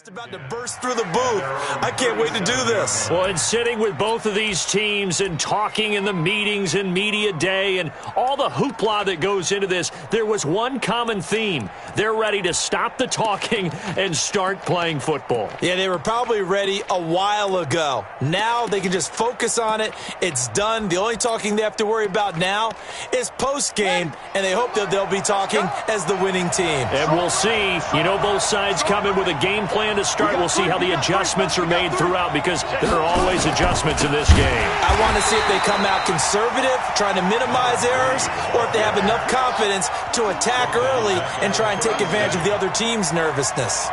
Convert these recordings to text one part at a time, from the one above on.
About to burst through the booth. I can't wait to do this. Well, and sitting with both of these teams and talking in the meetings and media day and all the hoopla that goes into this, there was one common theme. They're ready to stop the talking and start playing football. Yeah, they were probably ready a while ago. Now they can just focus on it. It's done. The only talking they have to worry about now is post-game, and they hope that they'll be talking as the winning team. And we'll see. You know, both sides come in with a game plan to start. We'll see how the adjustments are made throughout, because there are always adjustments in this game. I want to see if they come out conservative, trying to minimize errors, or if they have enough confidence to attack early and try and take advantage of the other team's nervousness.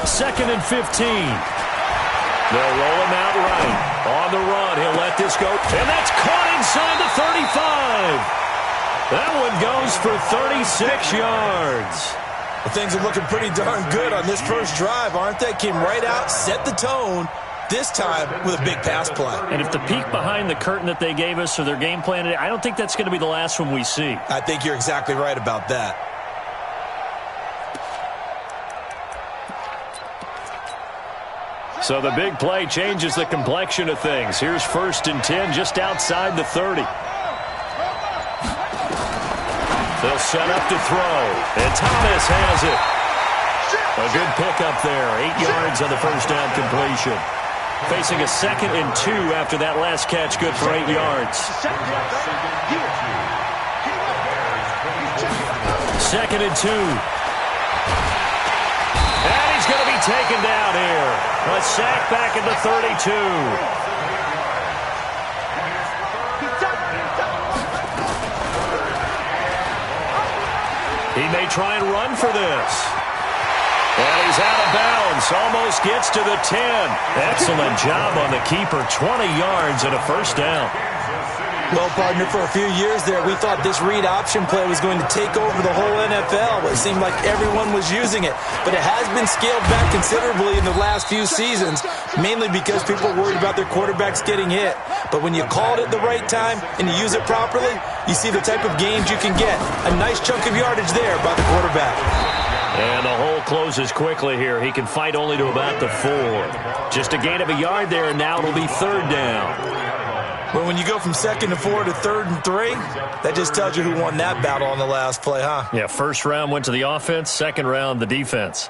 2nd and 15. They'll roll him out right. On the run, he'll let this go. And that's caught inside the 35. That one goes for 36 yards. Well, things are looking pretty darn good on this first drive, aren't they? Came right out, set the tone, this time with a big pass play. And if the peek behind the curtain that they gave us or their game plan, I don't think that's going to be the last one we see. I think you're exactly right about that. So the big play changes the complexion of things. Here's 1st and 10 just outside the 30. They'll set up to throw, and Thomas has it. A good pickup there, 8 yards on the first down completion. Facing a 2nd and 2 after that last catch, good for 8 yards. 2nd and 2. And he's going to be taken down here. A sack back at the 32. He may try and run for this. And he's out of bounds. Almost gets to the 10. Excellent job on the keeper. 20 yards and a first down. Well, partner, for a few years there, we thought this read option play was going to take over the whole NFL. It seemed like everyone was using it. But it has been scaled back considerably in the last few seasons, mainly because people are worried about their quarterbacks getting hit. But when you call it at the right time and you use it properly, you see the type of gains you can get. A nice chunk of yardage there by the quarterback. And the hole closes quickly here. He can fight only to about the 4. Just a gain of a yard there, and now it'll be 3rd down. Well, when you go from 2nd and 4 to 3rd and 3, that just tells you who won that battle on the last play, huh? Yeah, first round went to the offense, second round the defense.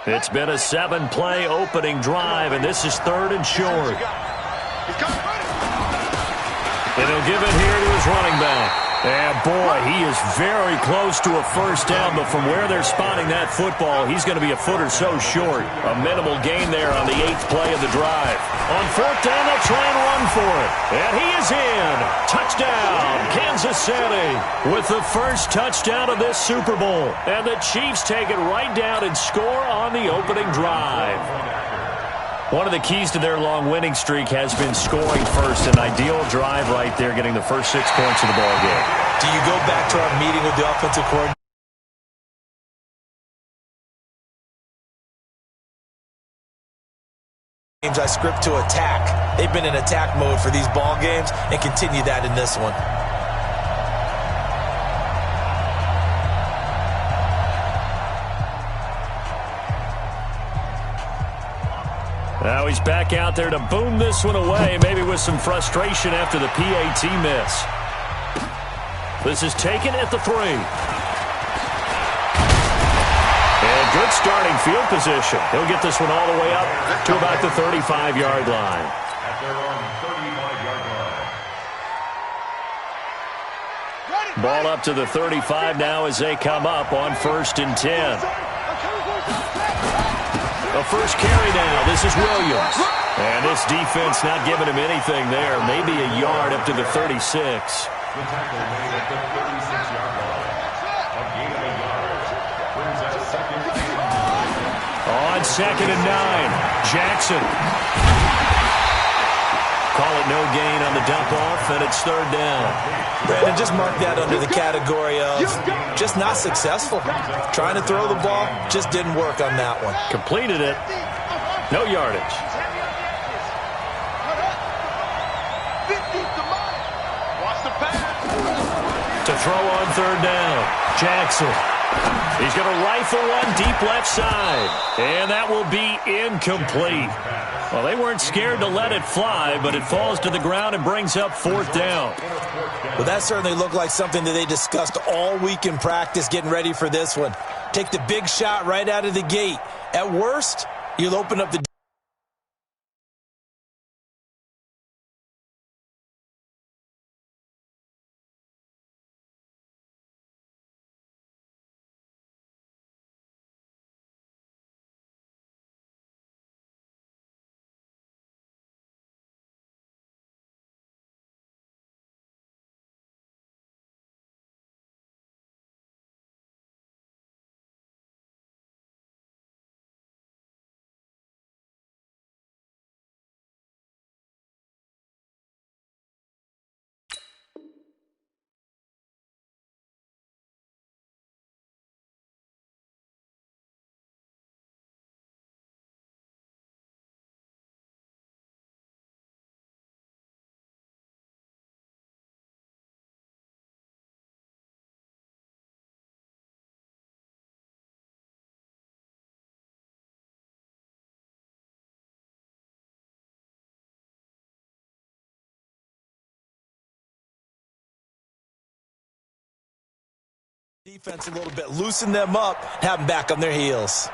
It's been a 7-play opening drive, and this is 3rd and short. And he'll give it here to his running back. And, boy, he is very close to a first down, but from where they're spotting that football, he's going to be a foot or so short. A minimal gain there on the 8th play of the drive. On 4th down, they'll try and run for it. And he is in. Touchdown, Kansas City, with the first touchdown of this Super Bowl. And the Chiefs take it right down and score on the opening drive. One of the keys to their long winning streak has been scoring first. An ideal drive right there, getting the first 6 points of the ball game. Do you go back to our meeting with the offensive coordinator? I script to attack. They've been in attack mode for these ball games and continue that in this one. Now he's back out there to boom this one away, maybe with some frustration after the PAT miss. This is taken at the 3. And good starting field position. He'll get this one all the way up to about the 35-yard line. Ball up to the 35 now as they come up on 1st and 10. A first carry now. This is Williams. And this defense not giving him anything there. Maybe a yard up to the 36. On 2nd and 9, Jackson. Call it no gain on the dump off, and it's 3rd down. Brandon, just mark that under the category of just not successful. Trying to throw the ball, just didn't work on that one. Completed it. No yardage. To throw on third down. Jackson. He's going to rifle one deep left side. And that will be incomplete. Well, they weren't scared to let it fly, but it falls to the ground and brings up fourth down. Well, that certainly looked like something that they discussed all week in practice getting ready for this one. Take the big shot right out of the gate. At worst, you'll open up the defense a little bit, loosen them up, have them back on their heels.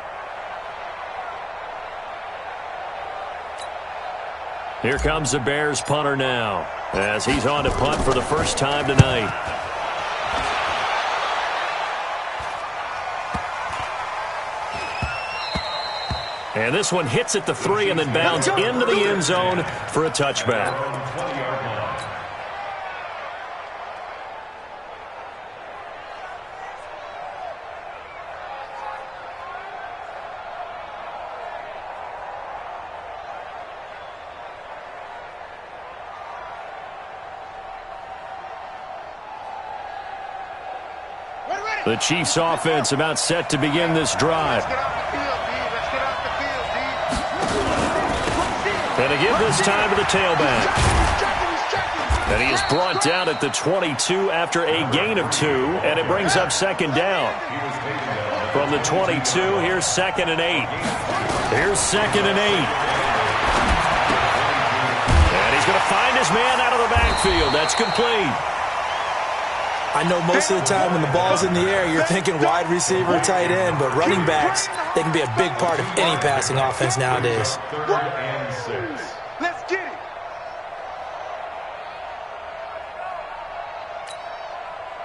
Here comes the Bears punter now, as he's on to punt for the first time tonight. And this one hits at the 3 and then bounds into the end zone for a touchback. The Chiefs offense about set to begin this drive. And to give this time to the tailback. And he is brought down at the 22 after a gain of 2, and it brings up second down. From the 22, here's 2nd and 8. Here's 2nd and 8. And he's going to find his man out of the backfield. That's complete. I know most of the time when the ball's in the air, you're thinking wide receiver, tight end, but running backs, they can be a big part of any passing offense nowadays. 3rd and 6. Let's get it.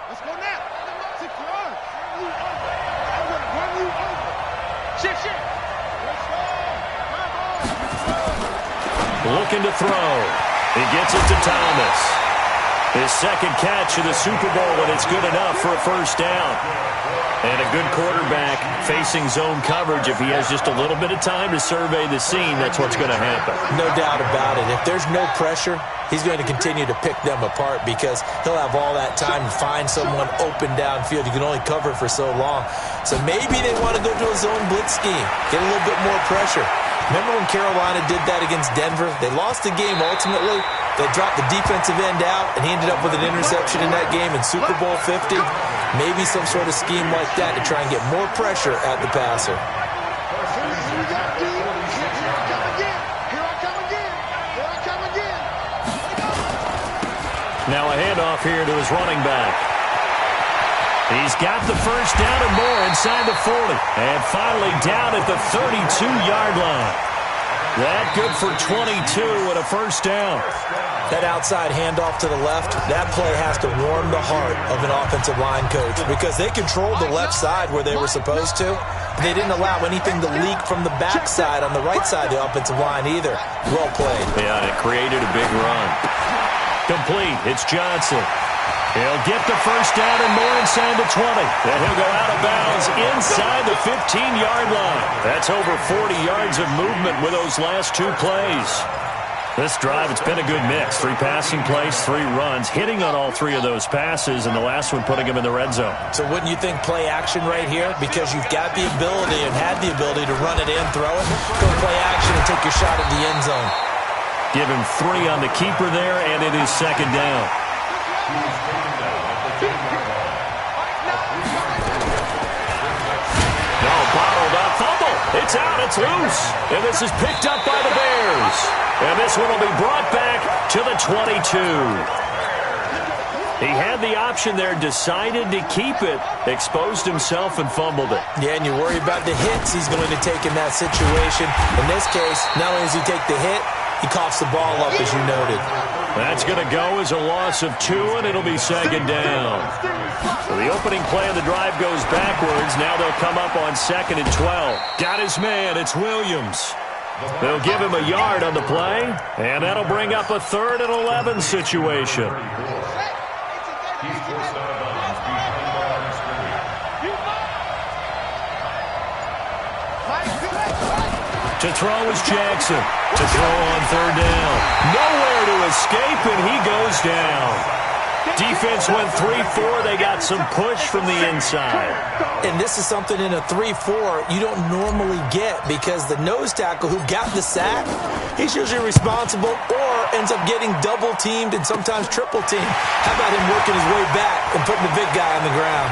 Let's go now. Run you over. Shit. Looking to throw. He gets it to Thomas. His second catch of the Super Bowl, and it's good enough for a first down. And a good quarterback facing zone coverage. If he has just a little bit of time to survey the scene, that's what's going to happen. No doubt about it. If there's no pressure, he's going to continue to pick them apart because he'll have all that time to find someone open downfield. You can only cover for so long. So maybe they want to go to a zone blitz scheme, get a little bit more pressure. Remember when Carolina did that against Denver? They lost the game ultimately. They dropped the defensive end out, and he ended up with an interception in that game in Super Bowl 50. Maybe some sort of scheme like that to try and get more pressure at the passer. Now a handoff here to his running back. He's got the first down and more inside the 40. And finally down at the 32-yard line. That good for 22 and a first down. That outside handoff to the left, that play has to warm the heart of an offensive line coach because they controlled the left side where they were supposed to. They didn't allow anything to leak from the backside on the right side of the offensive line either. Well played. Yeah, it created a big run. Complete. It's Johnson. He'll get the first down and more inside the 20. Then he'll go out of bounds inside the 15-yard line. That's over 40 yards of movement with those last 2 plays. This drive, it's been a good mix. 3 passing plays, 3 runs, hitting on all 3 of those passes, and the last one putting him in the red zone. So wouldn't you think play action right here? Because you've got the ability and had the ability to run it in, throw it, go play action and take your shot at the end zone. Give him 3 on the keeper there, and it is second down. It's out. It's loose. And this is picked up by the Bears. And this one will be brought back to the 22. He had the option there, decided to keep it, exposed himself and fumbled it. Yeah, and you worry about the hits he's going to take in that situation. In this case, not only does he take the hit, he coughs the ball up, as you noted. That's going to go as a loss of 2, and it'll be second down. So the opening play of the drive goes backwards. Now they'll come up on 2nd and 12. Got his man. It's Williams. They'll give him a yard on the play, and that'll bring up a 3rd and 11 situation. To throw is Jackson. To throw on 3rd down. Nowhere to escape, and he goes down. Defense went 3-4. They got some push from the inside. And this is something in a 3-4 you don't normally get, because the nose tackle who got the sack, he's usually responsible or ends up getting double-teamed and sometimes triple-teamed. How about him working his way back and putting the big guy on the ground?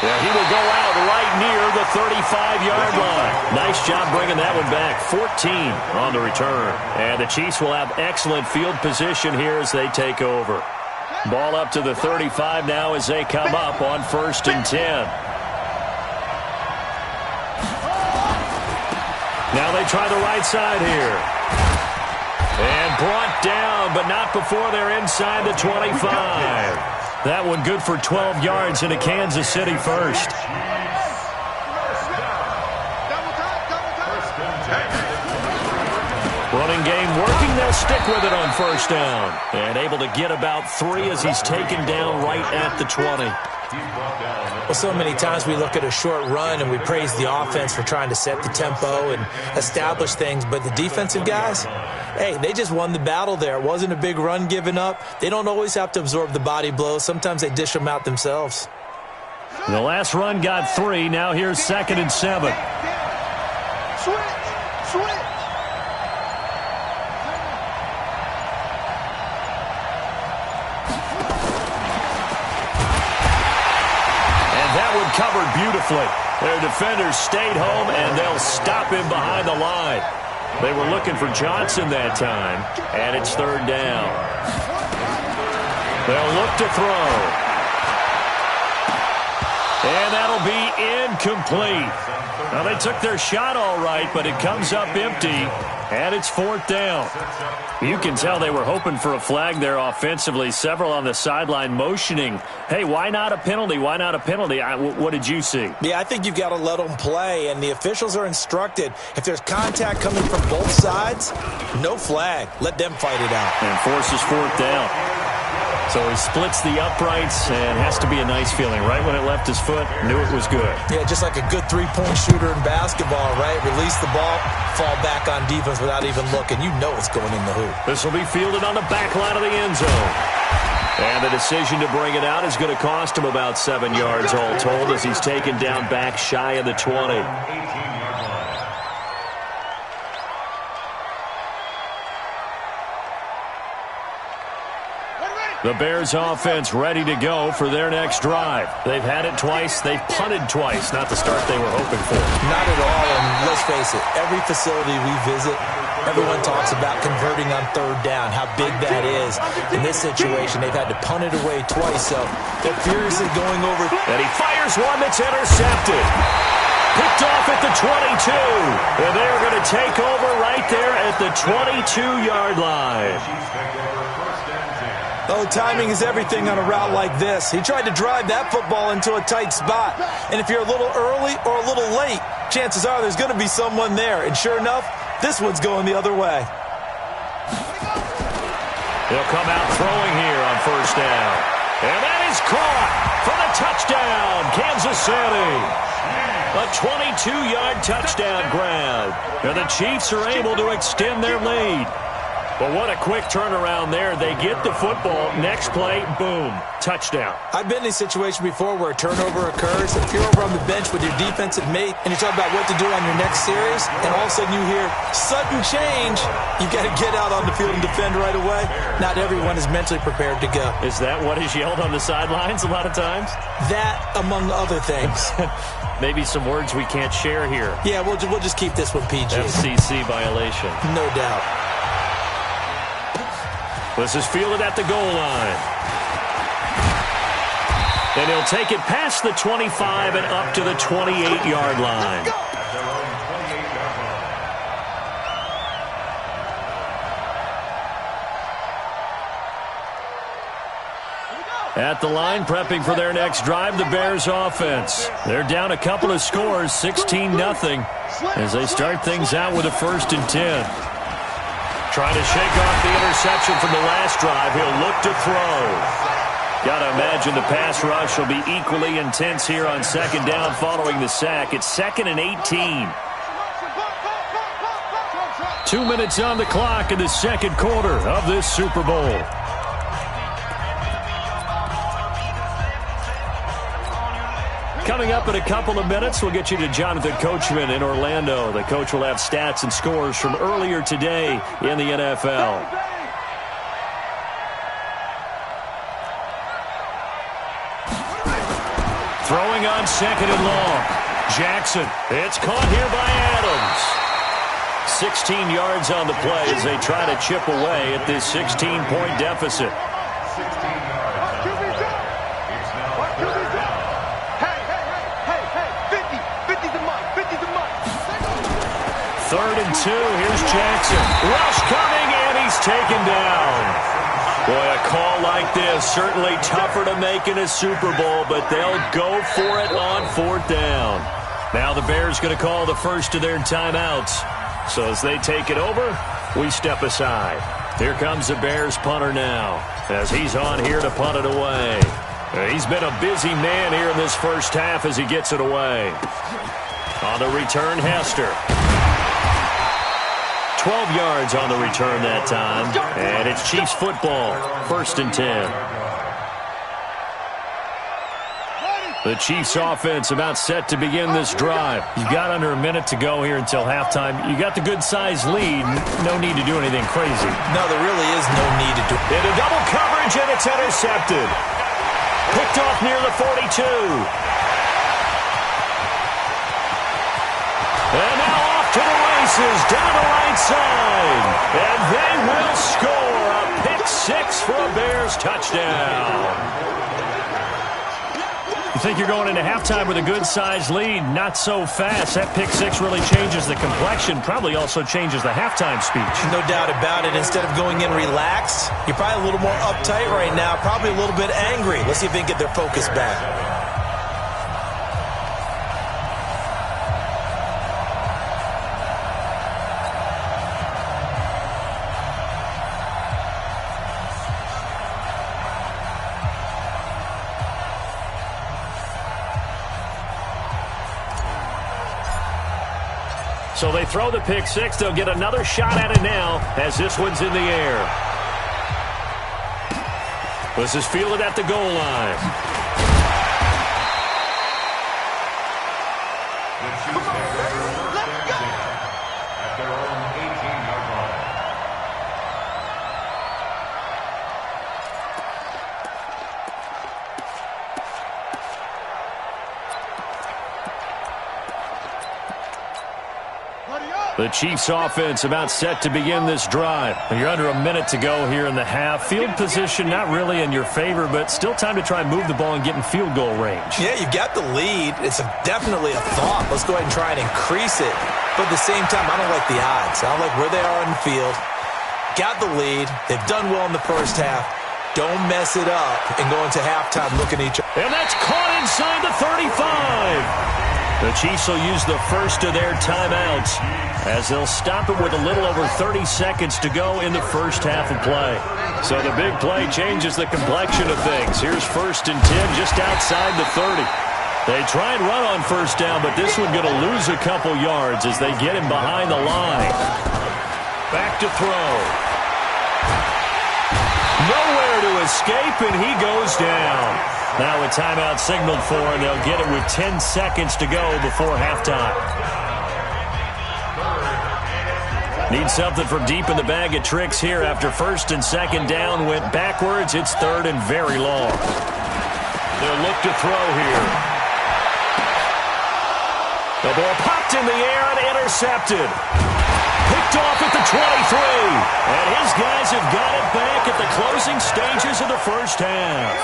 Yeah, he will go out right near the 35-yard line. Nice job bringing that one back. 14 on the return. And the Chiefs will have excellent field position here as they take over. Ball up to the 35 now as they come up on 1st and 10. Now they try the right side here. And brought down, but not before they're inside the 25. That one good for 12 yards into Kansas City first. Running game working. They'll stick with it on 1st down. And able to get about 3 as he's taken down right at the 20. Well, so many times we look at a short run and we praise the offense for trying to set the tempo and establish things, but the defensive guys, hey, they just won the battle there. It wasn't a big run given up. They don't always have to absorb the body blows. Sometimes they dish them out themselves. The last run got 3. Now here's 2nd and 7. Switch. Covered beautifully. Their defenders stayed home, and they'll stop him behind the line. They were looking for Johnson that time, and it's 3rd down. They'll look to throw. And that'll be incomplete. Now, they took their shot all right, but it comes up empty, and it's 4th down. You can tell they were hoping for a flag there offensively. Several on the sideline motioning, hey, why not a penalty? Why not a penalty? What did you see? Yeah, I think you've got to let them play, and the officials are instructed. If there's contact coming from both sides, no flag. Let them fight it out. And forces 4th down. So he splits the uprights, and has to be a nice feeling. Right when it left his foot, knew it was good. Yeah, just like a good three-point shooter in basketball, right? Release the ball, fall back on defense without even looking. You know it's going in the hoop. This will be fielded on the back line of the end zone. And the decision to bring it out is going to cost him about 7 yards all told as he's taken down back shy of the 20. The Bears offense ready to go for their next drive. They've had it twice. They've punted twice. Not the start they were hoping for. Not at all, and let's face it, every facility we visit, everyone talks about converting on 3rd down, how big that is. In this situation, they've had to punt it away twice, so they're furiously going over. And he fires one that's intercepted. Picked off at the 22. And they're going to take over right there at the 22-yard line. Oh, timing is everything on a route like this. He tried to drive that football into a tight spot. And if you're a little early or a little late, chances are there's going to be someone there. And sure enough, this one's going the other way. They'll come out throwing here on 1st down. And that is caught for the touchdown, Kansas City. A 22-yard touchdown grab. And the Chiefs are able to extend their lead. Well, what a quick turnaround there. They get the football. Next play, boom, touchdown. I've been in a situation before where a turnover occurs. If you're over on the bench with your defensive mate and you talk about what to do on your next series, and all of a sudden you hear sudden change, you've got to get out on the field and defend right away. Not everyone is mentally prepared to go. Is that what is yelled on the sidelines a lot of times? That, among other things. Maybe some words we can't share here. Yeah, we'll just keep this one PG. FCC violation. No doubt. This is fielded at the goal line. And he'll take it past the 25 and up to the 28-yard line. At the line, prepping for their next drive, the Bears offense. They're down a couple of scores, 16-0, as they start things out with a 1st and 10. Trying to shake off the interception from the last drive. He'll look to throw. Got to imagine the pass rush will be equally intense here on 2nd down following the sack. It's 2nd and 18. 2 minutes on the clock in the 2nd quarter of this Super Bowl. Coming up in a couple of minutes, we'll get you to Jonathan Coachman in Orlando. The coach will have stats and scores from earlier today in the NFL. Throwing on 2nd and long. Jackson. It's caught here by Adams. 16 yards on the play as they try to chip away at this 16-point deficit. 3rd and 2. Here's Jackson. Rush coming, and he's taken down. Boy, a call like this, certainly tougher to make in a Super Bowl, but they'll go for it on 4th down. Now the Bears going to call the first of their timeouts. So as they take it over, we step aside. Here comes the Bears punter now, as he's on here to punt it away. He's been a busy man here in this first half as he gets it away. On the return, Hester. 12 yards on the return that time. And it's Chiefs football. 1st and 10. The Chiefs offense about set to begin this drive. You've got under a minute to go here until halftime. You got the good-sized lead. No need to do anything crazy. No, there really is no need to do it. Into double coverage, and it's intercepted. Picked off near the 42. And now off to the races, down the right side. And they will score a pick 6 for a Bears touchdown. You think you're going into halftime with a good-sized lead? Not so fast. That pick 6 really changes the complexion, probably also changes the halftime speech. No doubt about it. Instead of going in relaxed, you're probably a little more uptight right now, probably a little bit angry. Let's see if they can get their focus back. So they throw the pick 6. They'll get another shot at it now as this one's in the air. This is fielded at the goal line. At their own 18-yard line. The Chiefs offense about set to begin this drive. You're under a minute to go here in the half. Field position not really in your favor, but still time to try and move the ball and get in field goal range. Yeah, you've got the lead. It's definitely a thought. Let's go ahead and try and increase it. But at the same time, I don't like the odds. I don't like where they are in the field. Got the lead. They've done well in the first half. Don't mess it up and go into halftime looking at each other. And that's caught inside the 35. The Chiefs will use the first of their timeouts as they'll stop it with a little over 30 seconds to go in the first half of play. So the big play changes the complexion of things. Here's 1st and 10 just outside the 30. They try and run on first down, but this one going to lose a couple yards as they get him behind the line. Back to throw. Nowhere to escape, and he goes down. Now a timeout signaled for, and they'll get it with 10 seconds to go before halftime. Need something from deep in the bag of tricks here after first and second down went backwards. It's third and very long. They'll look to throw here. The ball popped in the air and intercepted. Picked off at the 23. And his guys have got it back at the closing stages of the first half.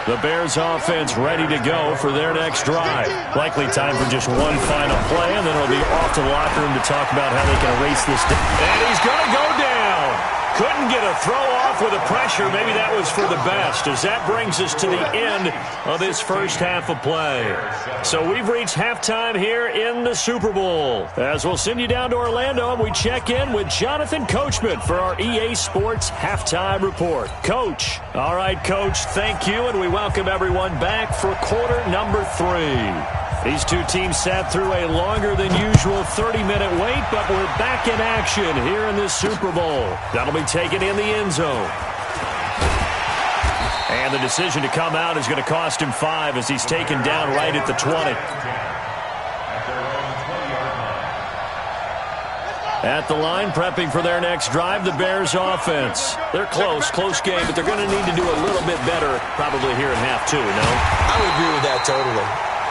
The Bears offense ready to go for their next drive. Likely time for just one final play, and then it'll be off to the locker room to talk about how they can erase this. And he's going to go down. Couldn't get a throw off with the pressure. Maybe that was for the best, as that brings us to the end of this first half of play. So we've reached halftime here in the Super Bowl. As we'll send you down to Orlando, and we check in with Jonathan Coachman for our EA Sports Halftime Report. Coach. All right, Coach, thank you, and we welcome everyone back for quarter number 3. These two teams sat through a longer than usual 30-minute wait, but we're back in action here in this Super Bowl. That'll be taken in the end zone. And the decision to come out is going to cost him 5 as he's taken down right at the 20. At the line, prepping for their next drive, the Bears offense. They're close game, but they're going to need to do a little bit better probably here in half 2, no? I would agree with that totally.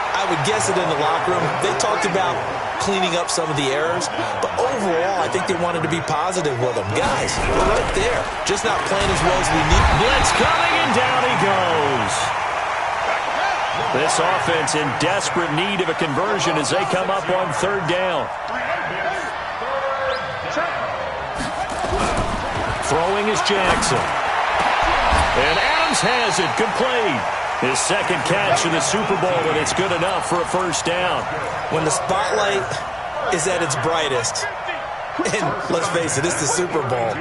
I would guess it in the locker room. They talked about cleaning up some of the errors, but overall, I think they wanted to be positive with them. Guys, we're right there. Just not playing as well as we need. Blitz coming, and down he goes. This offense in desperate need of a conversion as they come up on third down. Throwing is Jackson. And Adams has it, complete. His second catch in the Super Bowl, and it's good enough for a first down. When the spotlight is at its brightest, and let's face it, it's the Super Bowl,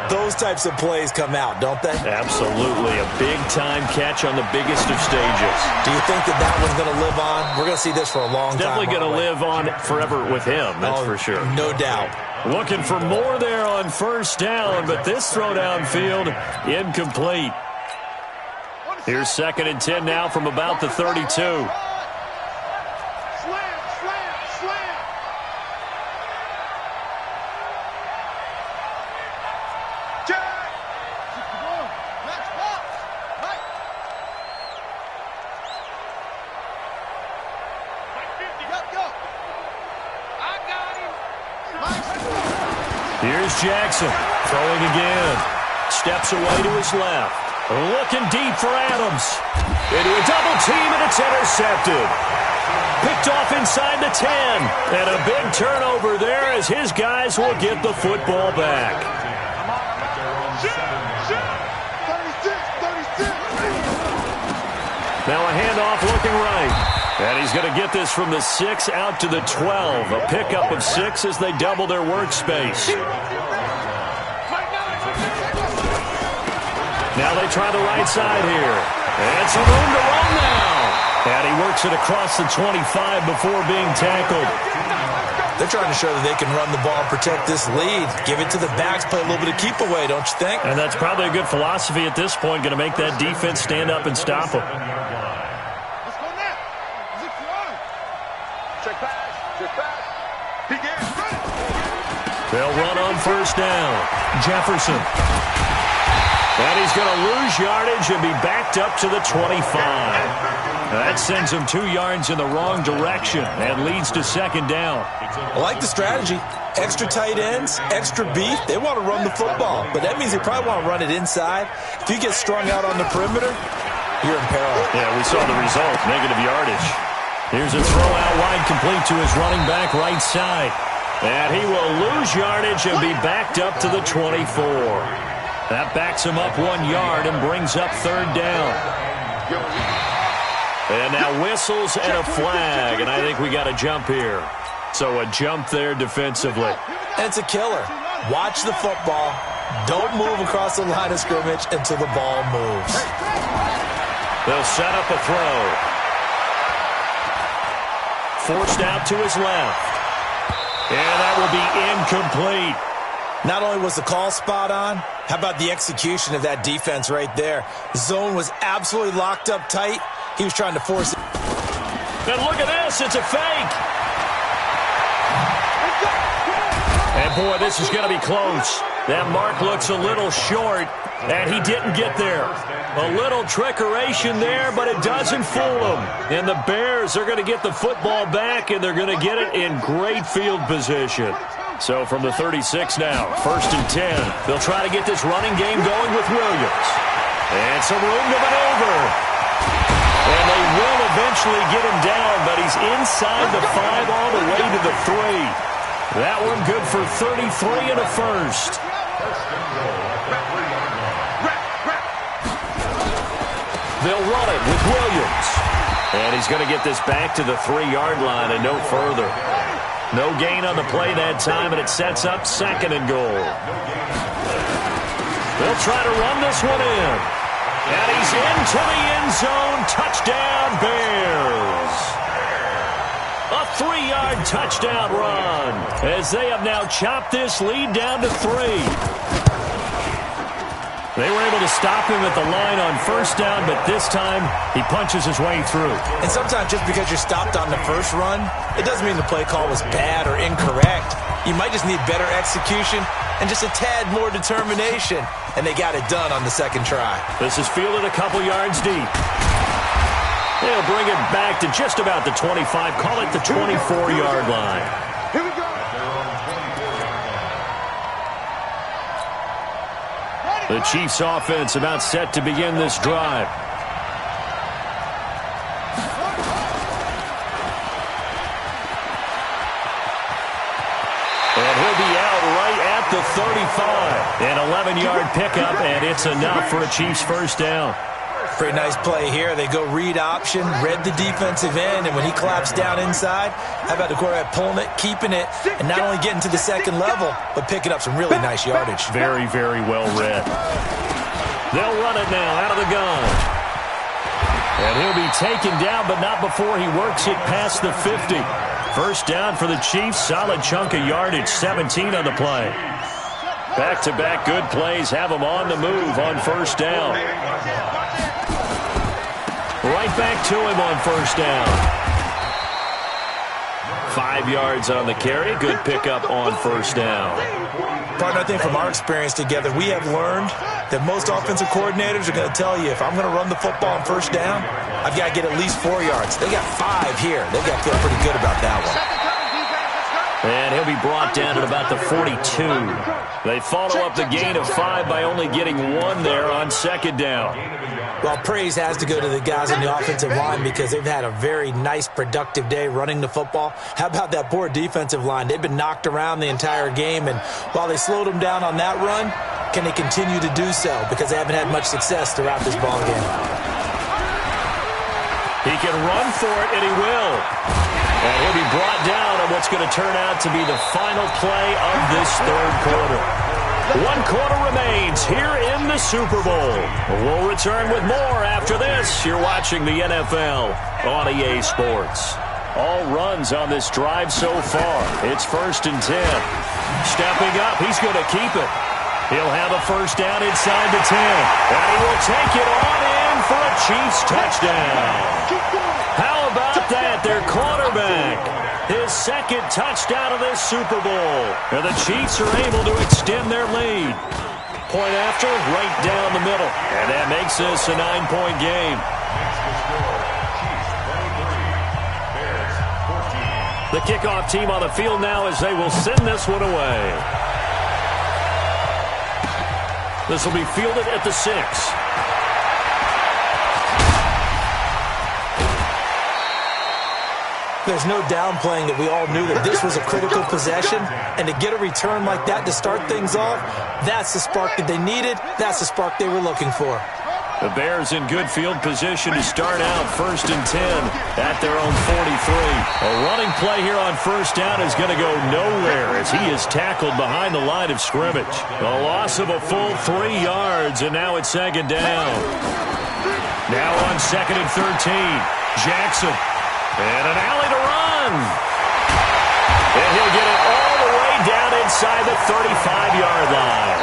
those types of plays come out, don't they? Absolutely. A big-time catch on the biggest of stages. Do you think that one's going to live on? We're going to see this for a long time. Definitely going to live on forever with him, that's for sure. No doubt. Looking for more there on first down, but this throw downfield, incomplete. Here's 2nd and 10 now from about the 32. Slam. Here's Jackson, throwing again. Steps away to his left. Looking deep for Adams. Into a double team, and it's intercepted. Picked off inside the 10. And a big turnover there as his guys will get the football back. Now a handoff looking right. And he's going to get this from the 6 out to the 12. A pickup of 6 as they double their workspace. Now they try the right side here. And some room to run now. And he works it across the 25 before being tackled. They're trying to show that they can run the ball and protect this lead. Give it to the backs, play a little bit of keep away, don't you think? And that's probably a good philosophy at this point, going to make that defense stand up and stop them. They'll run on first down. Jefferson. And he's going to lose yardage and be backed up to the 25. That sends him 2 yards in the wrong direction and leads to second down. I like the strategy. Extra tight ends, extra beef. They want to run the football, but that means they probably want to run it inside. If you get strung out on the perimeter, you're in peril. Yeah, we saw the result, negative yardage. Here's a throw out wide complete to his running back right side. And he will lose yardage and be backed up to the 24. That backs him up 1 yard and brings up third down. And now whistles and a flag, and I think we got a jump here. So a jump there defensively. And it's a killer. Watch the football. Don't move across the line of scrimmage until the ball moves. They'll set up a throw. Forced out to his left. And that will be incomplete. Not only was the call spot on, how about the execution of that defense right there? The zone was absolutely locked up tight. He was trying to force it. And look at this, it's a fake. And boy, this is going to be close. That mark looks a little short, and he didn't get there. A little trickeration there, but it doesn't fool him. And the Bears are going to get the football back, and they're going to get it in great field position. So from the 36 now, 1st and 10. They'll try to get this running game going with Williams. And some room to maneuver. And they will eventually get him down, but he's inside the 5 all the way to the 3. That one good for 33 and a first. They'll run it with Williams. And he's going to get this back to the 3-yard line and no further. No gain on the play that time, and it sets up 2nd and goal. They'll try to run this one in. And he's into the end zone. Touchdown, Bears. A 3-yard touchdown run as they have now chopped this lead down to 3. They were able to stop him at the line on 1st down, but this time he punches his way through. And sometimes just because you're stopped on the first run, it doesn't mean the play call was bad or incorrect. You might just need better execution and just a tad more determination. And they got it done on the 2nd try. This is fielded a couple yards deep. They'll bring it back to just about the 25, call it the 24-yard line. Here we go. The Chiefs offense about set to begin this drive. And he'll be out right at the 35. An 11-yard pickup, and it's enough for a Chiefs 1st down. Pretty nice play here. They go read option, read the defensive end, and when he collapsed down inside, how about the quarterback pulling it, keeping it, and not only getting to the 2nd level, but picking up some really nice yardage. Very, very well read. They'll run it now out of the gun. And he'll be taken down, but not before he works it past the 50. 1st down for the Chiefs. Solid chunk of yardage, 17 on the play. Back-to-back good plays have them on the move on 1st down. Right back to him on 1st down. 5 yards on the carry. Good pickup on 1st down. Partner, I think from our experience together, we have learned that most offensive coordinators are going to tell you, if I'm going to run the football on 1st down, I've got to get at least 4 yards. They got 5 here. They've got to feel pretty good about that one. And he'll be brought down at about the 42. They follow up the gain of 5 by only getting 1 there on 2nd down. Well, praise has to go to the guys on the offensive line because they've had a very nice, productive day running the football. How about that poor defensive line? They've been knocked around the entire game, and while they slowed them down on that run, can they continue to do so? Because they haven't had much success throughout this ball game. He can run for it, and he will. And he'll be brought down on what's going to turn out to be the final play of this 3rd quarter. 1 quarter remains here in the Super Bowl. We'll return with more after this. You're watching the NFL on EA Sports. All runs on this drive so far. It's 1st and 10. Stepping up, he's going to keep it. He'll have a 1st down inside the 10. And he will take it on in for a Chiefs touchdown. How about that? Their quarterback. His 2nd touchdown of this Super Bowl. And the Chiefs are able to extend their lead. Point after, right down the middle. And that makes this a 9-point game. The kickoff team on the field now as they will send this one away. This will be fielded at the 6. There's no downplaying that we all knew that this was a critical possession, and to get a return like that to start things off, that's the spark that they needed. That's the spark they were looking for. The Bears in good field position to start out 1st and 10 at their own 43. A running play here on 1st down is going to go nowhere as he is tackled behind the line of scrimmage. A loss of a full 3 yards, and now it's 2nd down. Now on 2nd and 13, Jackson. And an alley to run. And he'll get it all the way down inside the 35-yard line.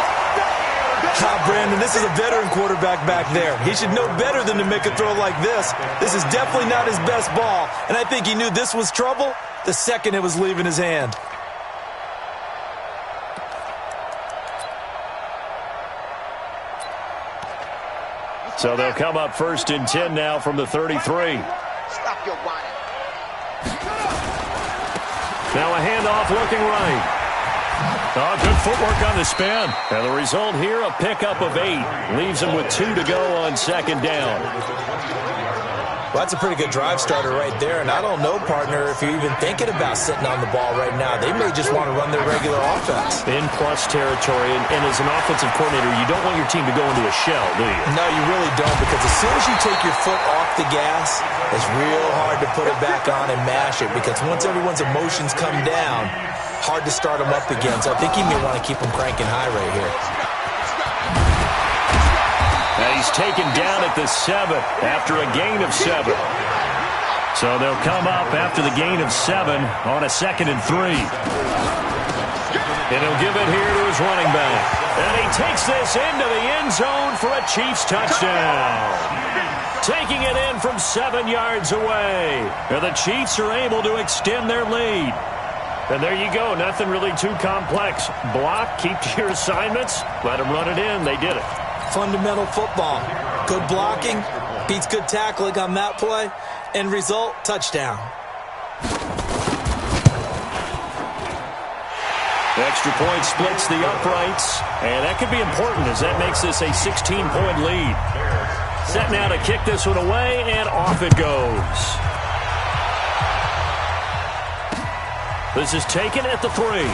Brandon, this is a veteran quarterback back there. He should know better than to make a throw like this. This is definitely not his best ball, and I think he knew this was trouble the second it was leaving his hand. So they'll come up 1st and 10 now from the 33. Stop your whining. Now a handoff looking right. Oh, good footwork on the spin. And the result here, a pickup of 8. Leaves him with 2 to go on 2nd down. Well, that's a pretty good drive starter right there. And I don't know, partner, if you're even thinking about sitting on the ball right now. They may just want to run their regular offense. In plus territory. And as an offensive coordinator, you don't want your team to go into a shell, do you? No, you really don't, because as soon as you take your foot off the gas, it's real hard to put it back on and mash it, because once everyone's emotions come down, hard to start them up again. So I think he may want to keep them cranking high right here. And he's taken down at the 7 after a gain of 7. So they'll come up after the gain of 7 on a 2nd and 3. And he'll give it here to his running back. And he takes this into the end zone for a Chiefs touchdown. Taking it in from 7 yards away. And the Chiefs are able to extend their lead. And there you go. Nothing really too complex. Block, keep to your assignments, let them run it in. They did it. Fundamental football. Good blocking, beats good tackling on that play. End result, touchdown. The extra point splits the uprights, and that could be important as that makes this a 16-point lead. Set now to kick this one away, and off it goes. This is taken at the 3.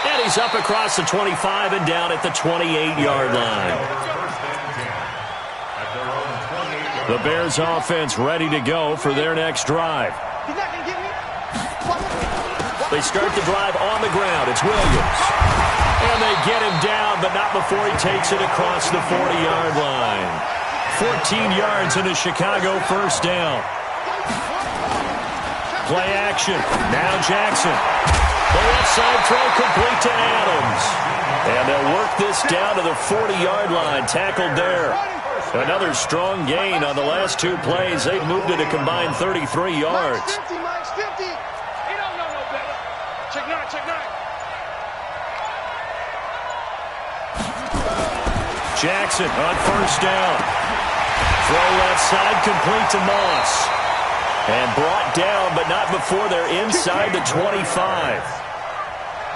And he's up across the 25 and down at the 28-yard line. The Bears offense ready to go for their next drive. They start the drive on the ground. It's Williams. And they get him down, but not before he takes it across the 40-yard line. 14 yards into Chicago, 1st down. Play action. Now Jackson. The left side throw complete to Adams. And they'll work this down to the 40-yard line. Tackled there. Another strong gain on the last 2 plays. They've moved it a combined 33 yards. 50, Mike's 50. He don't know no better. Check 9, check 9. Jackson on 1st down. Throw left side complete to Moss. And brought down, but not before they're inside the 25.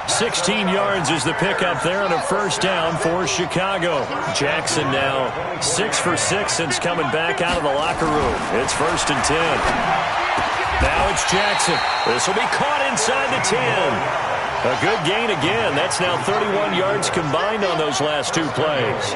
16 yards is the pickup there on a 1st down for Chicago. Jackson now 6 for 6 since coming back out of the locker room. It's 1st and 10. Now it's Jackson. This will be caught inside the 10. A good gain again. That's now 31 yards combined on those last 2 plays.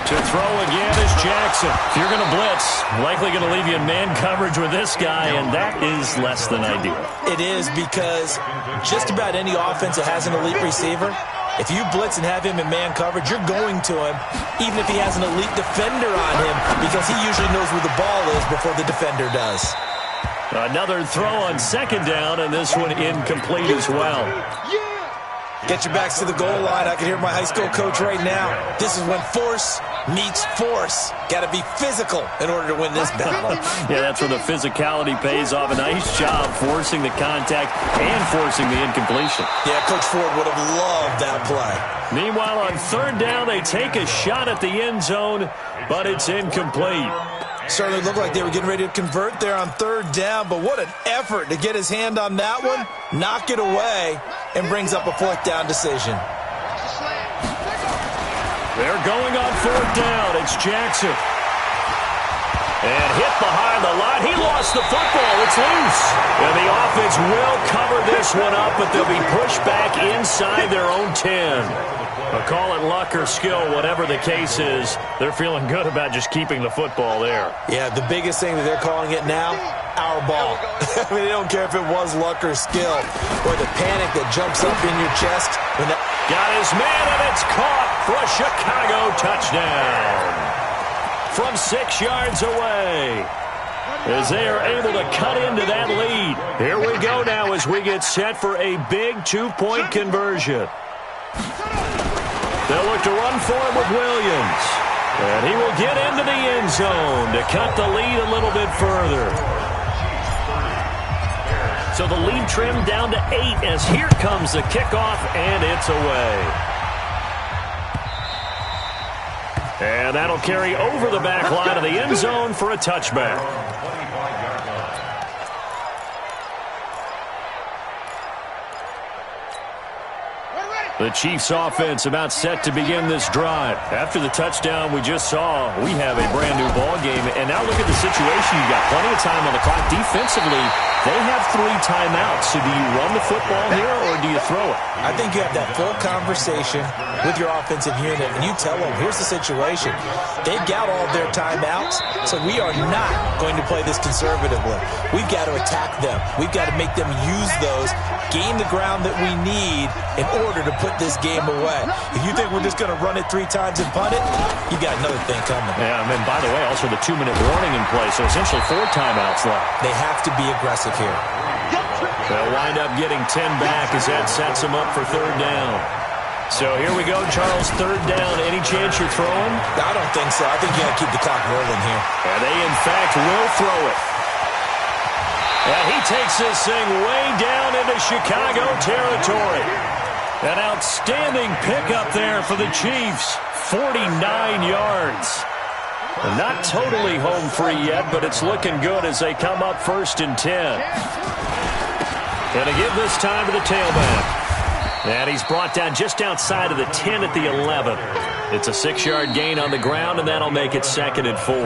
To throw again is Jackson. If you're going to blitz, likely going to leave you in man coverage with this guy, and that is less than ideal. It is, because just about any offense that has an elite receiver, if you blitz and have him in man coverage, you're going to him, even if he has an elite defender on him, because he usually knows where the ball is before the defender does. Another throw on 2nd down, and this one incomplete as well. Get your backs to the goal line. I can hear my high school coach right now. This is when force meets force. Got to be physical in order to win this battle. Yeah, that's where the physicality pays off. A nice job forcing the contact and forcing the incompletion. Yeah, Coach Ford would have loved that play. Meanwhile, on 3rd down, they take a shot at the end zone, but it's incomplete. Certainly looked like they were getting ready to convert there on 3rd down, but what an effort to get his hand on that one, knock it away, and brings up a 4th down decision. They're going on 4th down. It's Jackson. And hit behind the line. He lost the football. It's loose. And the offense will cover this one up, but they'll be pushed back inside their own 10. But call it luck or skill, whatever the case is, they're feeling good about just keeping the football there. Yeah, the biggest thing that they're calling it now, our ball. I mean, they don't care if it was luck or skill, or the panic that jumps up in your chest. When that got his man, and it's caught for a Chicago touchdown. From 6 yards away. as they are able to cut into that lead. Here we go now as we get set for a big two-point conversion. They'll look to run for it with Williams. And he will get into the end zone to cut the lead a little bit further. So the lead trimmed down to 8 as here comes the kickoff, and it's away. And that'll carry over the back line of the end zone for a touchback. The Chiefs offense about set to begin this drive. After the touchdown we just saw, we have a brand new ball game. And now look at the situation. You got plenty of time on the clock. Defensively, they have 3 timeouts. So do you run the football here or do you throw it? I think you have that full conversation with your offensive unit, and you tell them, here's the situation. They've got all their timeouts, so we are not going to play this conservatively. We've got to attack them. We've got to make them use those, gain the ground that we need in order to put this game away. If you think we're just going to run it 3 times and punt it, you got another thing coming. Yeah, and by the way, also the 2-minute warning in play, so essentially 4 timeouts left. They have to be aggressive here. They'll wind up getting 10 back as that sets them up for 3rd down. So here we go, Charles, 3rd down. Any chance you're throwing? I don't think so. I think you got to keep the clock rolling here. And they, in fact, will throw it. And he takes this thing way down into Chicago territory. An outstanding pickup there for the Chiefs. 49 yards. Not totally home free yet, but it's looking good as they come up 1st and 10. Going to give this time to the tailback. And he's brought down just outside of the 10 at the 11. It's a 6-yard gain on the ground, and that'll make it 2nd and 4.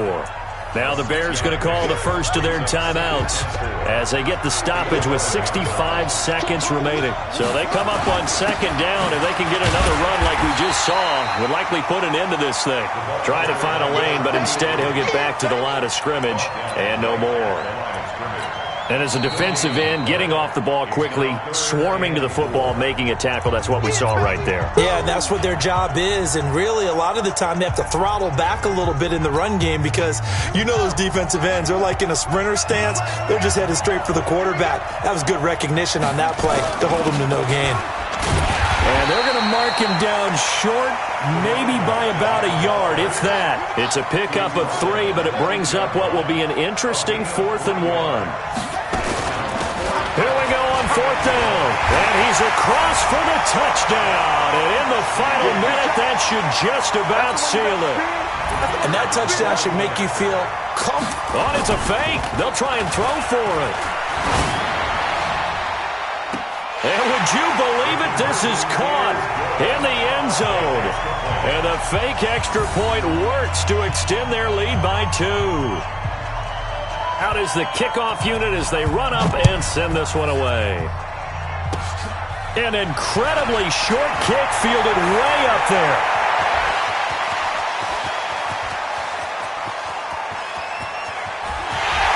Now the Bears going to call the first of their timeouts as they get the stoppage with 65 seconds remaining. So they come up on 2nd down. If they can get another run like we just saw, would likely put an end to this thing. Try to find a lane, but instead he'll get back to the line of scrimmage and no more. And as a defensive end, getting off the ball quickly, swarming to the football, making a tackle, that's what we saw right there. Yeah, and that's what their job is. And really, a lot of the time, they have to throttle back a little bit in the run game because you know those defensive ends, they're like in a sprinter stance. They're just headed straight for the quarterback. That was good recognition on that play to hold them to no gain. And they're going to mark him down short, maybe by about a yard, if that. It's a pickup of 3, but it brings up what will be an interesting 4th and 1. Here we go on 4th down. And he's across for the touchdown. And in the final minute, that should just about seal it. And that touchdown should make you feel comfortable. Oh, it's a fake. They'll try and throw for it. And would you believe it? This is caught in the end zone. And the fake extra point works to extend their lead by 2. Out is the kickoff unit as they run up and send this one away. An incredibly short kick fielded way up there.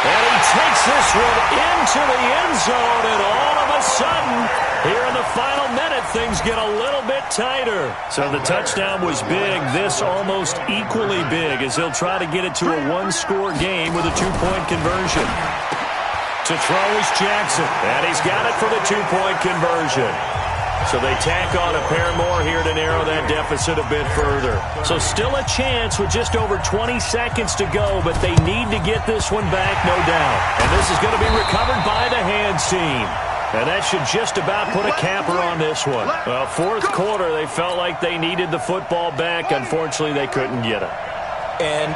And he takes this one into the end zone, and all of a sudden, here in the final minute, things get a little bit tighter. So the touchdown was big. This almost equally big as he'll try to get it to a 1-score game with a 2-point conversion. To throw is Jackson, and he's got it for the 2-point conversion. So they tack on a pair more here to narrow that deficit a bit further. So still a chance with just over 20 seconds to go, but they need to get this one back, no doubt. And this is going to be recovered by the hands team. And that should just about put a capper on this one. Well, 4th quarter, they felt like they needed the football back. Unfortunately, they couldn't get it. And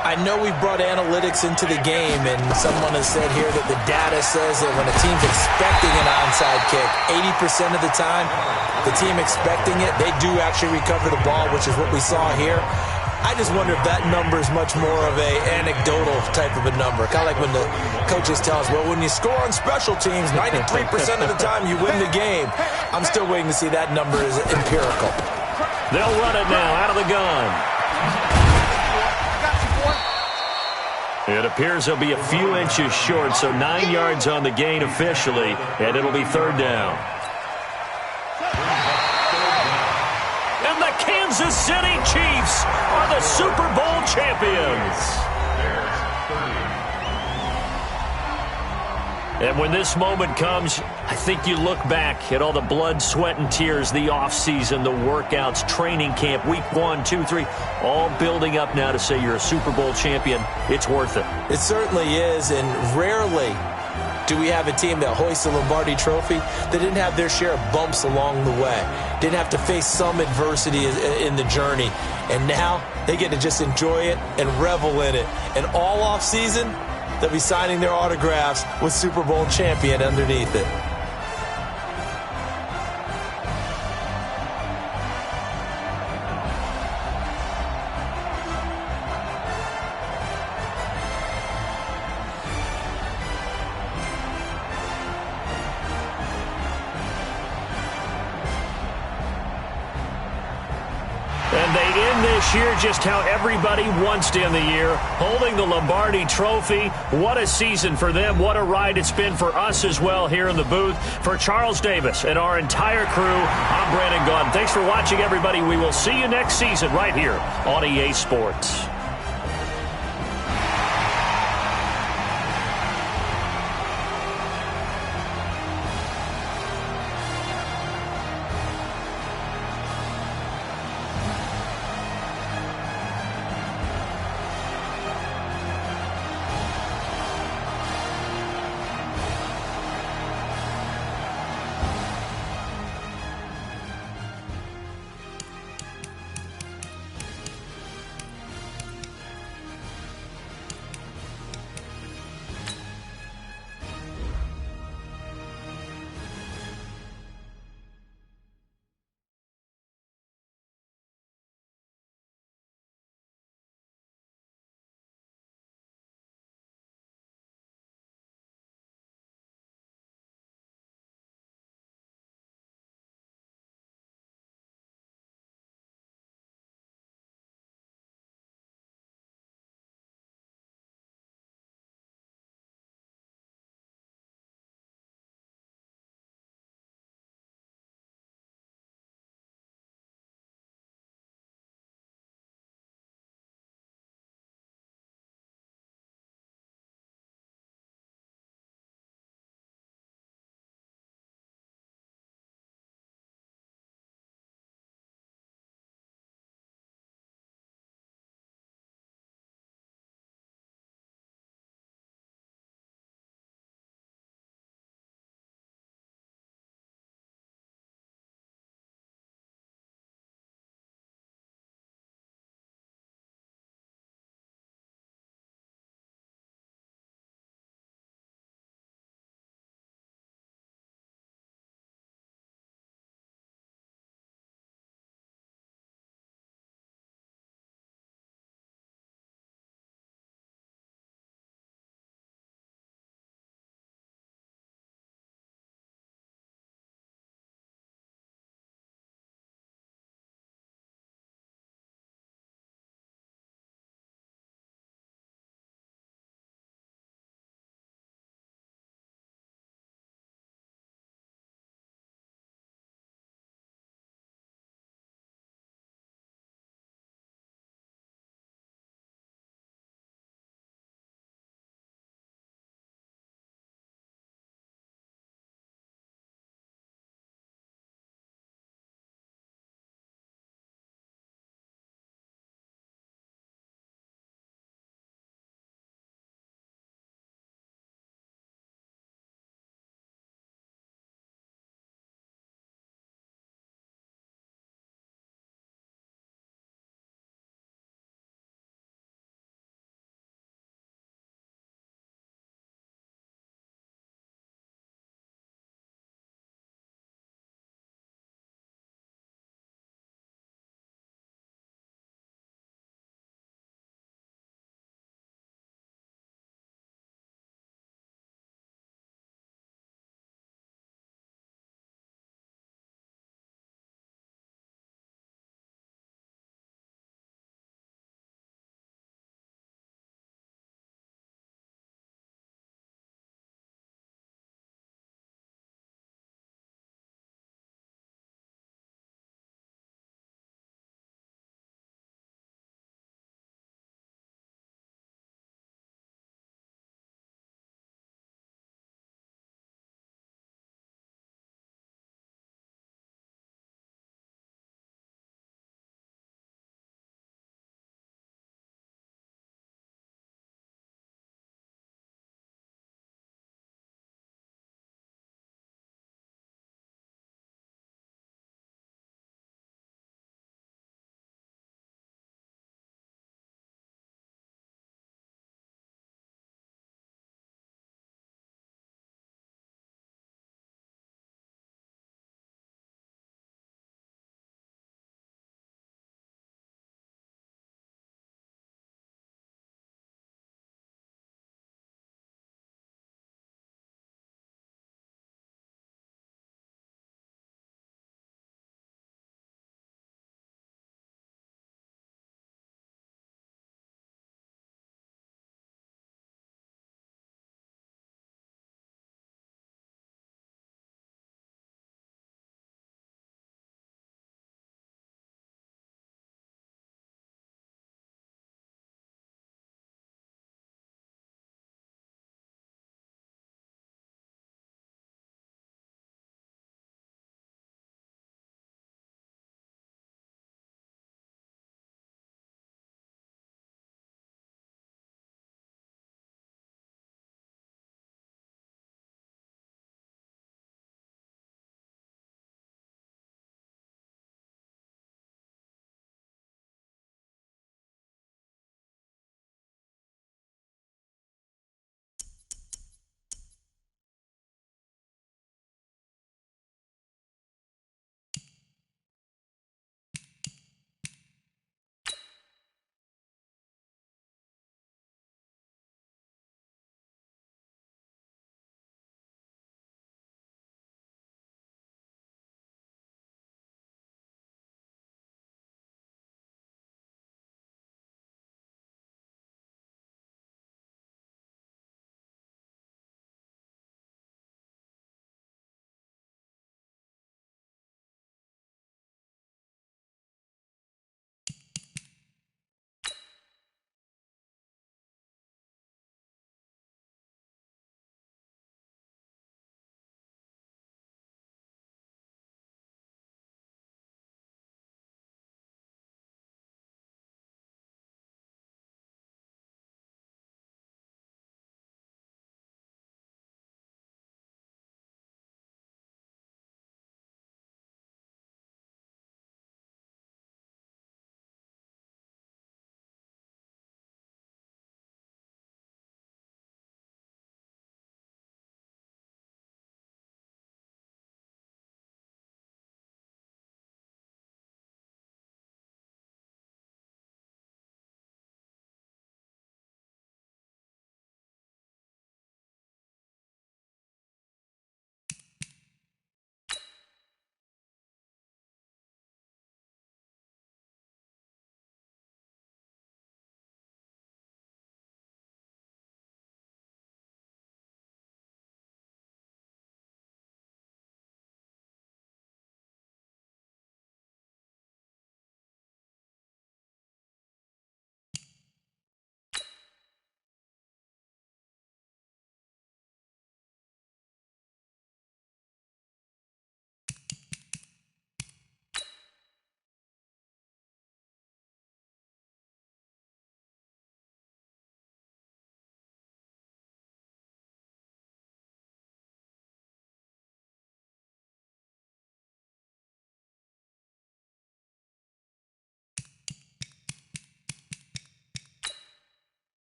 I know we've brought analytics into the game, and someone has said here that the data says that when a team's expecting an onside kick, 80% of the time, the team expecting it, they do actually recover the ball, which is what we saw here. I just wonder if that number is much more of a anecdotal type of a number. Kind of like when the coaches tell us, well, when you score on special teams, 93% of the time you win the game. I'm still waiting to see that number is empirical. They'll run it now out of the gun. It appears they'll be a few inches short, so 9 yards on the gain officially, and it'll be 3rd down. And the Kansas City Chiefs are the Super Bowl champions. And when this moment comes, I think you look back at all the blood, sweat, and tears, the offseason, the workouts, training camp, week 1, 2, 3, all building up now to say you're a Super Bowl champion. It's worth it. It certainly is, and rarely do we have a team that hoists a Lombardi trophy that didn't have their share of bumps along the way, didn't have to face some adversity in the journey, and now they get to just enjoy it and revel in it. And all offseason, they'll be signing their autographs with Super Bowl champion underneath it. And they end this year just how everybody wants to end the year, holding the Lombardi Trophy. What a season for them. What a ride it's been for us as well here in the booth. For Charles Davis and our entire crew, I'm Brandon Gaudin. Thanks for watching, everybody. We will see you next season right here on EA Sports.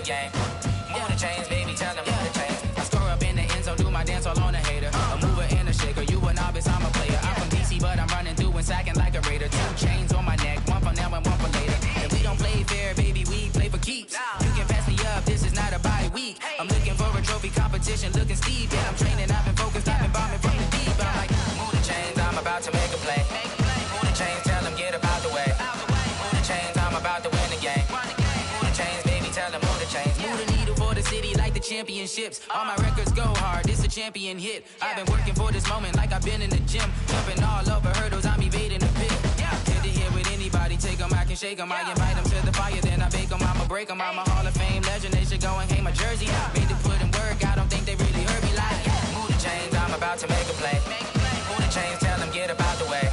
game. Move the chains, baby, tell them move the chains. I score up in the end zone, do my dance all on a hater. A mover and a shaker, you a novice, I'm a player. I'm from DC, but I'm running through and sacking like a raider. 2 chains on my neck, one for now and one for later. And we don't play fair, baby, we play for keeps. You can pass me up, this is not a bye week. I'm looking for a trophy competition, looking steep. Yeah, I'm training, I've been focused, I've been bombing from the deep. I'm like, move the chains, I'm about to make a play. Move the chains, tell them get up out the way. Move the chains, I'm about to win the game. Move the chains, baby, tell them move the chains. Move the needle for the city like the championships. All my records go hard, this a champion hit. I've been working for this moment like I've been in the gym. Jumping all over hurdles, I'm evading the pit. Get to here with anybody, take them, I can shake them. I invite them to the fire, then I bake them, I'ma break them. I'm a Hall of Fame legend, they should go and hang my jersey. Made to put in work, I don't think they really heard me like. Move the chains, I'm about to make a play. Move the chains, tell them get up out the way.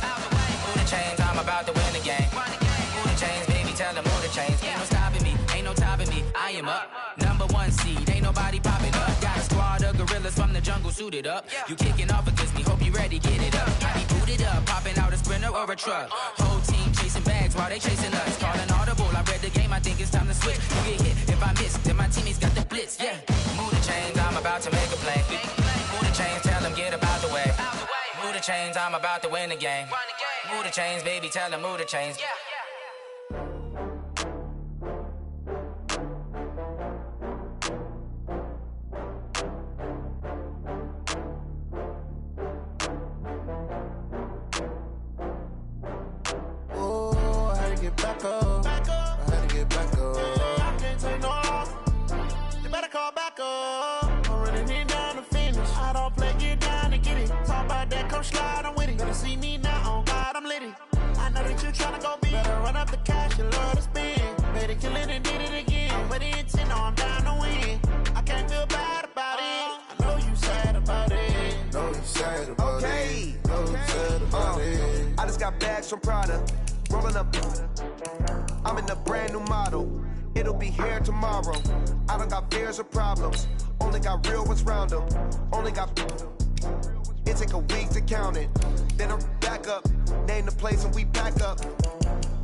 Move the chains, I'm about to win the game. Move the chains, baby, tell them move the chains. Ain't no stopping me, ain't no topping me, I am up. #1 seed, ain't nobody popping up. Got a squad of gorillas from the jungle suited up. You kicking off against me, hope you ready, get it up. I be booted up, popping out a Sprinter or a truck. Whole team chasing bags while they chasing us. Calling audible, I read the game, I think it's time to switch. You get hit, if I miss, then my teammates got the blitz, yeah. Move the chains, I'm about to make a play. Move the chains, tell them get up out the way. Move the chains, I'm about to win the game. Move the chains, baby, tell them move the chains. From Prada, rolling up. I'm in a brand new model. It'll be here tomorrow. I don't got fears or problems. Only got real ones round them. Only got. It take a week to count it. Then I'm back up. Name the place and we pack up.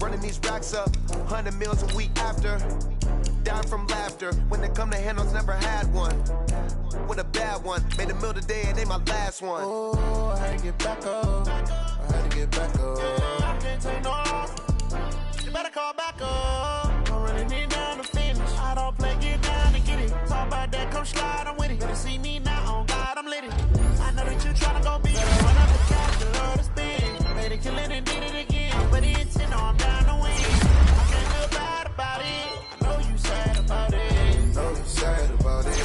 Running these racks up. 100 meals a week after. Dying from laughter. When it come to handles, never had one. With a bad one. Made a meal today and they my last one. Oh, I had to get back up. I had to get back up. I can't take no loss. You better call back up. I'm running it down to finish. I don't play, get down and get it. Talk about that, come slide, I'm with it. Better see me now, on God, I'm lit it. I know that you tryna go big. Better run up the cash, you love to spin. Made it, kill it, and did it again. But it's in, I'm down to win. I can't feel bad about it. I know you sad about it. Know you sad about it.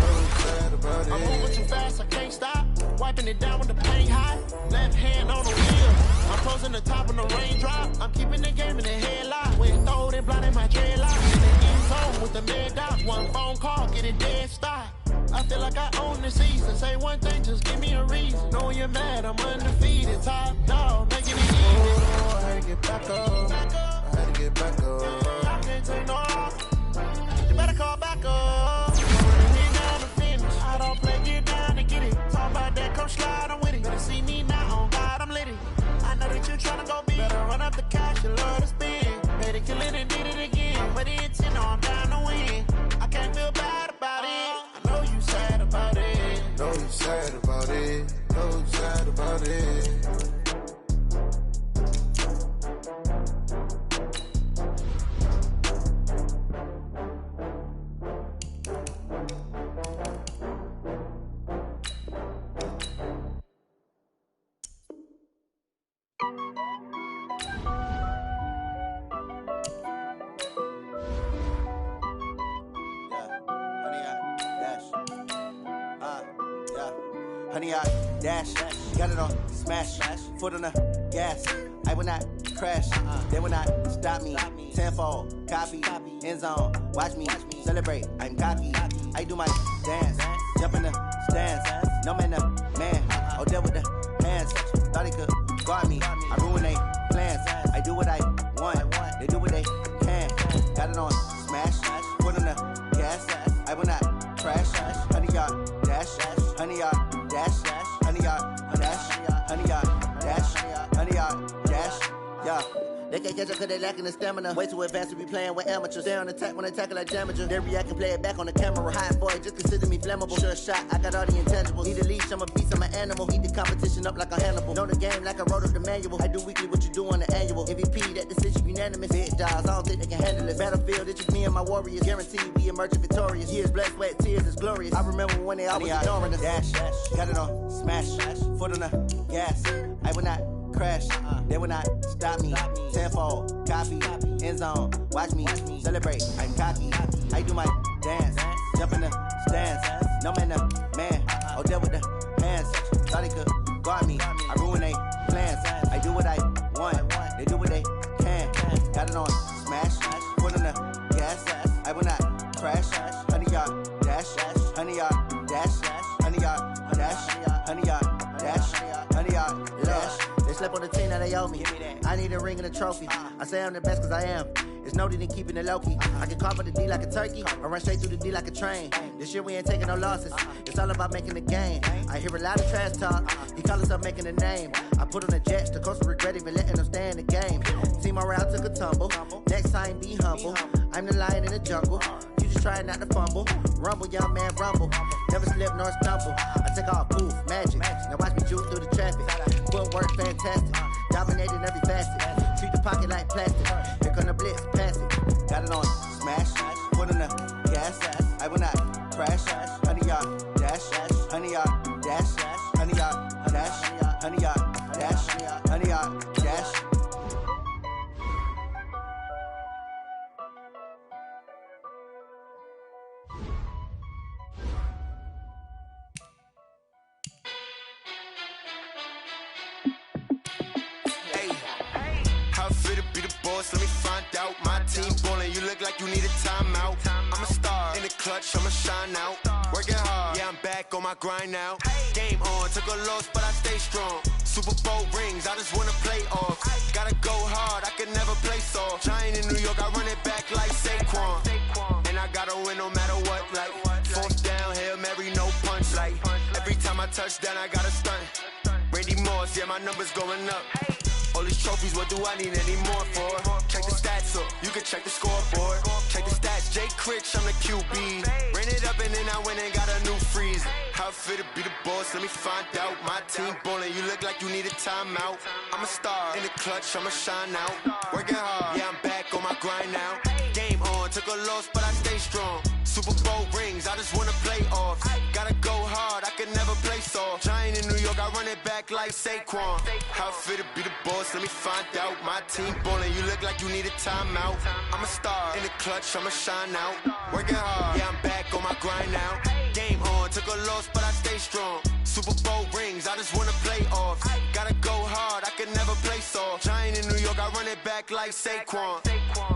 Know you sad about it. I'm moving too fast, I can't stop. Wiping it down with the paint hot. Left hand on the wheel. I'm closing the top of the raindrop. I'm keeping the game in the headlock. When throwed and blinding my dreadlock. In the end zone with the mad dot. One phone call, get it dead stop. I feel like I own the season. Say one thing, just give me a reason. Knowing you're mad, I'm undefeated. Top dog, making it easy. Oh, I had to get back up. I had to get back up. I can't take no loss. You better call back up. I'm running it down to finish. I don't play, get down and get it. Talk about that, come slide, I'm with it. Better see me now, on God, I'm lit it. I know that you tryna go big. Better run up the cash, you love to spin. Made it, kill it, and did it again. But it's in, I'm down to win. I can't feel bad about it. I know you sad about it. Know you sad about it. Know you sad about it. Honey, I dash, got it on smash, foot on the gas. I will not crash, they will not stop me. Tenfold, copy, end zone, watch me celebrate. I'm cocky, I do my dance, jump in the stands. No man, the man, oh there with the hands. Thought he could guard me, I ruin they plans. I do what I want, they do what they can. Got it on smash, foot on the gas. I will not crash, honey, y'all dash, honey, y'all dash, honey, y'all dash, honey, y'all dash, honey, y'all dash, yeah. They They can't catch up cause they lacking the stamina. Way too advanced to be playing with amateurs. Stay on attack when they tackle like damager. They react and play it back on the camera. Hot boy, just consider me flammable. Sure shot, I got all the intangibles. Need a leash, I'm a beast, I'm an animal. Eat the competition up like a Hannibal. Know the game like I wrote up the manual. I do weekly what you do on the annual. MVP, that decision unanimous. Big dogs, I don't think they can handle it. Battlefield, it's just me and my warriors. Guaranteed we emerge victorious. Years, blood, sweat, tears is glorious. I remember when they always ignoring us. Dash, got it on, smash, foot on the gas. I will not crash, they will not stop me. Tenfold, copy, end zone, watch me celebrate. I'm cocky, I do my dance, jump in the stands. No man, man, oh there with the hands. Thought they could guard me, I ruin they plans. I do what I want, they do what they can. Got it on, smash, foot on the gas. I will not crash, 100 yard dash, 100 yard dash, 100 yard dash, 100 yard dash, 100 yard dash. They slept on the team that they owe me. I need a ring and a trophy. I say I'm the best cause I am. It's no need in keeping it low-key. I can carve up the D like a turkey or run straight through the D like a train. This year we ain't taking no losses. It's all about making the game. I hear a lot of trash talk. He call himself making a name. I put on the Jets. The coach will regret even letting them stay in the game. Team morale took a tumble. Next time be humble. I'm the lion in the jungle. You just trying not to fumble. Rumble, young man, rumble. Never slip nor stumble. I take off, poof, magic. Now watch me juke through the traffic. Footwork fantastic. Dominating every facet. Treat the pocket like plastic. Here come the blitz, pass it. Got it on, smash. Foot on the gas. I will not crash. 100 yard dash. 100 yard dash. 100 yard dash. 100 yard dash. 100 yard dash. Let me find out. My team ballin', you look like you need a timeout. I'm a star in the clutch, I'ma shine out. Working hard, yeah, I'm back on my grind now. Game on, took a loss, but I stay strong. Super Bowl rings, I just wanna play off. Gotta go hard, I can never play soft. Giant in New York, I run it back like Saquon. And I gotta win no matter what, like fourth down, Hail Mary, no punch. Like every time I touch down, I gotta stunt. Randy Moss, yeah, my numbers going up. All these trophies, what do I need any more for? Check the stats up, you can check the scoreboard. Check the stats, Jay Critch, I'm the QB. Ran it up and then I went and got a new freeze. How it fit to be the boss, let me find out. My team ballin', you look like you need a timeout. I'm a star in the clutch, I'ma shine out. Working hard, yeah, I'm back on my grind now. Game on, took a loss, but I stay strong. Super Bowl rings, I just wanna play off. Gotta go hard, I can never play soft. Giant in New York, I run it back like Saquon. How it fit to be the boss, let me find out. My team ballin', you look like you need a timeout. I'm a star in the clutch, I'ma shine out. Working hard, yeah, I'm back on my grind now. Game on, took a loss, but I stay strong. Super Bowl rings, I just wanna play off. Gotta go hard, I can never play soft. Giant in New York, I run it back like Saquon.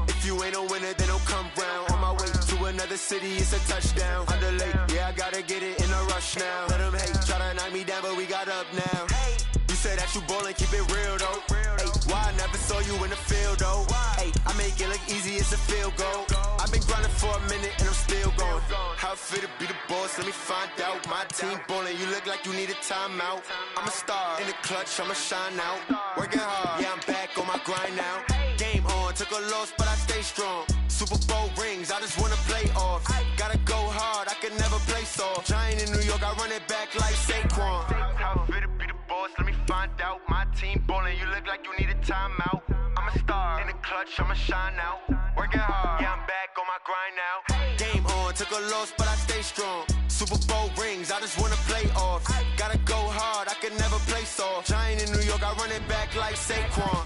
If you ain't a winner, then don't come round. On my way to another city, it's a touchdown. Underlay, yeah, I gotta get it in a rush now. Let them hate, try to knock me down, but we got up now. You say that you ballin', keep it real though. Ay, why I never saw you in the field though? Ay, I make it look easy, it's a field goal. I've been grinding for a minute and I'm still going. How it fit to be the boss, let me find out. My team ballin', you look like you need a timeout. I'm a star in the clutch, I'ma shine out. Working hard, yeah, I'm back on my grind now. Game on, took a loss, but I stay strong. Super Bowl rings, I just wanna play off. Gotta go hard, I can never play soft. Giant in New York, I run it back like Saquon. How it fit to be the boss, let me find out. My team ballin', you look like you need a timeout. I'm a star in the clutch, I'ma shine out. Working hard, yeah, I'm back on my grind now. Game on, took a loss, but I stay strong. Super Bowl rings, I just wanna play off. Gotta go hard, I can never play soft. Giant in New York, I run it back like Saquon.